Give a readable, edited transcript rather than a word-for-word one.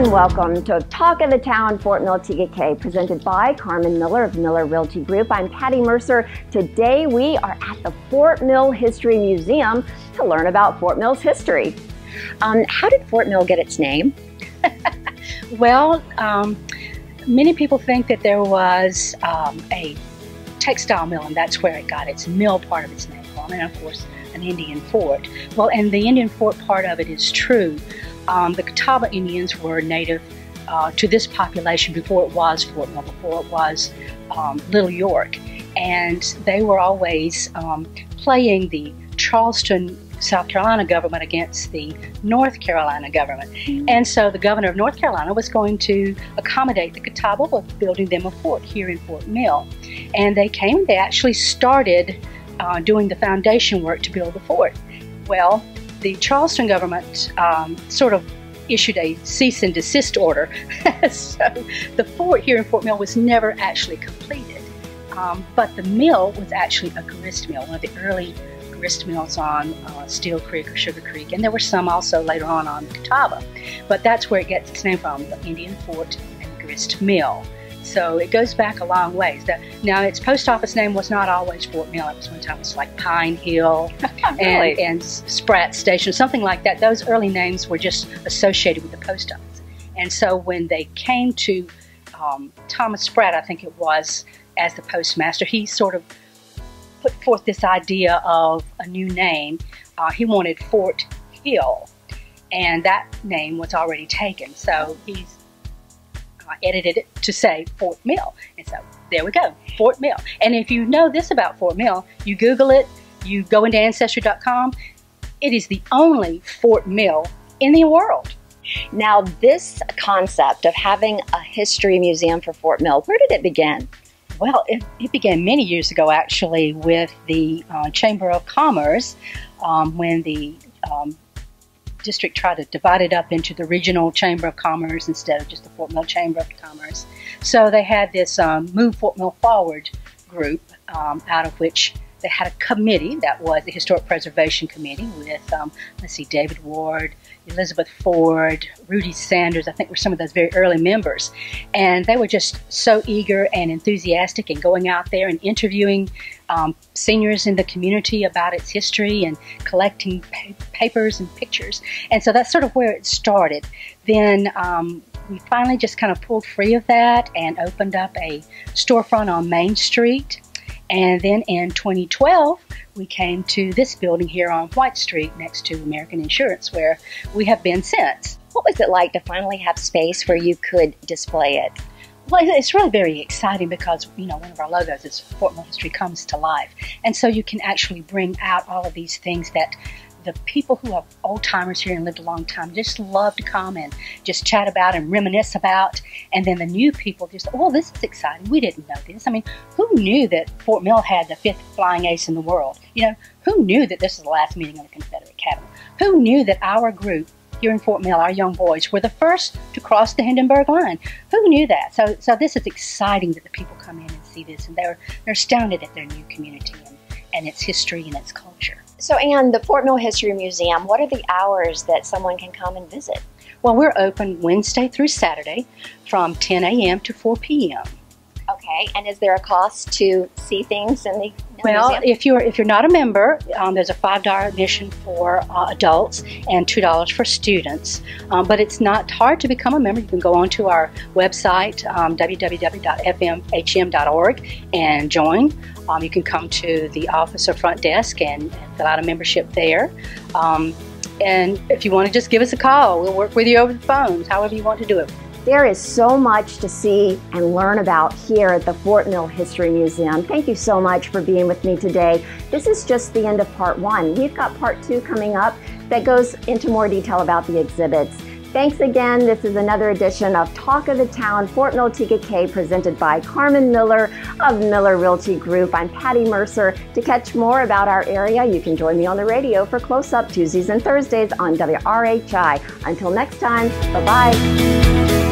and welcome to Talk of the Town, Fort Mill Tega, presented by Carmen Miller of Miller Realty Group. I'm Patti Mercer. Today we are at the Fort Mill History Museum to learn about Fort Mill's history. How did Fort Mill get its name? Well, many people think that there was a textile mill, and that's where it got its mill part of its name from, and of course an Indian fort. Well, and the Indian fort part of it is true. The Catawba Indians were native to this population before it was Fort Mill, before it was Little York, and they were always playing the Charleston, South Carolina government against the North Carolina government. And so the governor of North Carolina was going to accommodate the Catawba with building them a fort here in Fort Mill. And they actually started doing the foundation work to build the fort. Well, the Charleston government sort of issued a cease and desist order. So the fort here in Fort Mill was never actually completed. But the mill was actually a grist mill, one of the early grist mills on Steel Creek or Sugar Creek, and there were some also later on the Catawba. But that's where it gets its name from, the Indian Fort and Grist Mill. So it goes back a long ways. Now, its post office name was not always Fort Mill. It was one time it was like Pine Hill Really? and Spratt Station, something like that. Those early names were just associated with the post office. And so when they came to Thomas Spratt, I think it was, as the postmaster, he sort of put forth this idea of a new name. He wanted Fort Hill, and that name was already taken. So he's edited it to say Fort Mill. And so there we go, Fort Mill. And if you know this about Fort Mill, you Google it, you go into Ancestry.com, it is the only Fort Mill in the world. Now, this concept of having a history museum for Fort Mill, where did it begin? Well, it began many years ago, actually, with the Chamber of Commerce, when the district tried to divide it up into the regional Chamber of Commerce instead of just the Fort Mill Chamber of Commerce. So they had this Move Fort Mill Forward group, out of which they had a committee that was the Historic Preservation Committee with, let's see, David Ward, Elizabeth Ford, Rudy Sanders, I think were some of those very early members. And they were just so eager and enthusiastic in going out there and interviewing seniors in the community about its history and collecting papers and pictures. And so that's sort of where it started. Then we finally just kind of pulled free of that and opened up a storefront on Main Street. And then in 2012, we came to this building here on White Street next to American Insurance, where we have been since. What was it like to finally have space where you could display it? Well, it's really very exciting because, you know, one of our logos is Fort Mill History Comes to Life. And so you can actually bring out all of these things that the people who are old-timers here and lived a long time just love to come and just chat about and reminisce about. And then the new people just, oh, this is exciting. We didn't know this. I mean, who knew that Fort Mill had the 5th flying ace in the world? You know, who knew that this was the last meeting of the Confederate cabinet? Who knew that our group here in Fort Mill, our young boys, were the first to cross the Hindenburg Line? Who knew that? So this is exciting that the people come in and see this, and they're astounded at their new community and its history and its culture. So, Anne, the Fort Mill History Museum, what are the hours that someone can come and visit? Well, we're open Wednesday through Saturday from 10 a.m. to 4 p.m. Okay, and is there a cost to see things in the Well, museum? if you're not a member, there's a $5 admission for adults and $2 for students. But it's not hard to become a member. You can go onto our website, www.fmhm.org, and join. You can come to the office or front desk and fill out a membership there. And if you want to just give us a call, we'll work with you over the phone, however you want to do it. There is so much to see and learn about here at the Fort Mill History Museum. Thank you so much for being with me today. This is just the end of part 1. We've got part 2 coming up that goes into more detail about the exhibits. Thanks again. This is another edition of Talk of the Town, Fort Mill Tega, presented by Carmen Miller of Miller Realty Group. I'm Patti Mercer. To catch more about our area, you can join me on the radio for Close Up Tuesdays and Thursdays on WRHI. Until next time, bye-bye.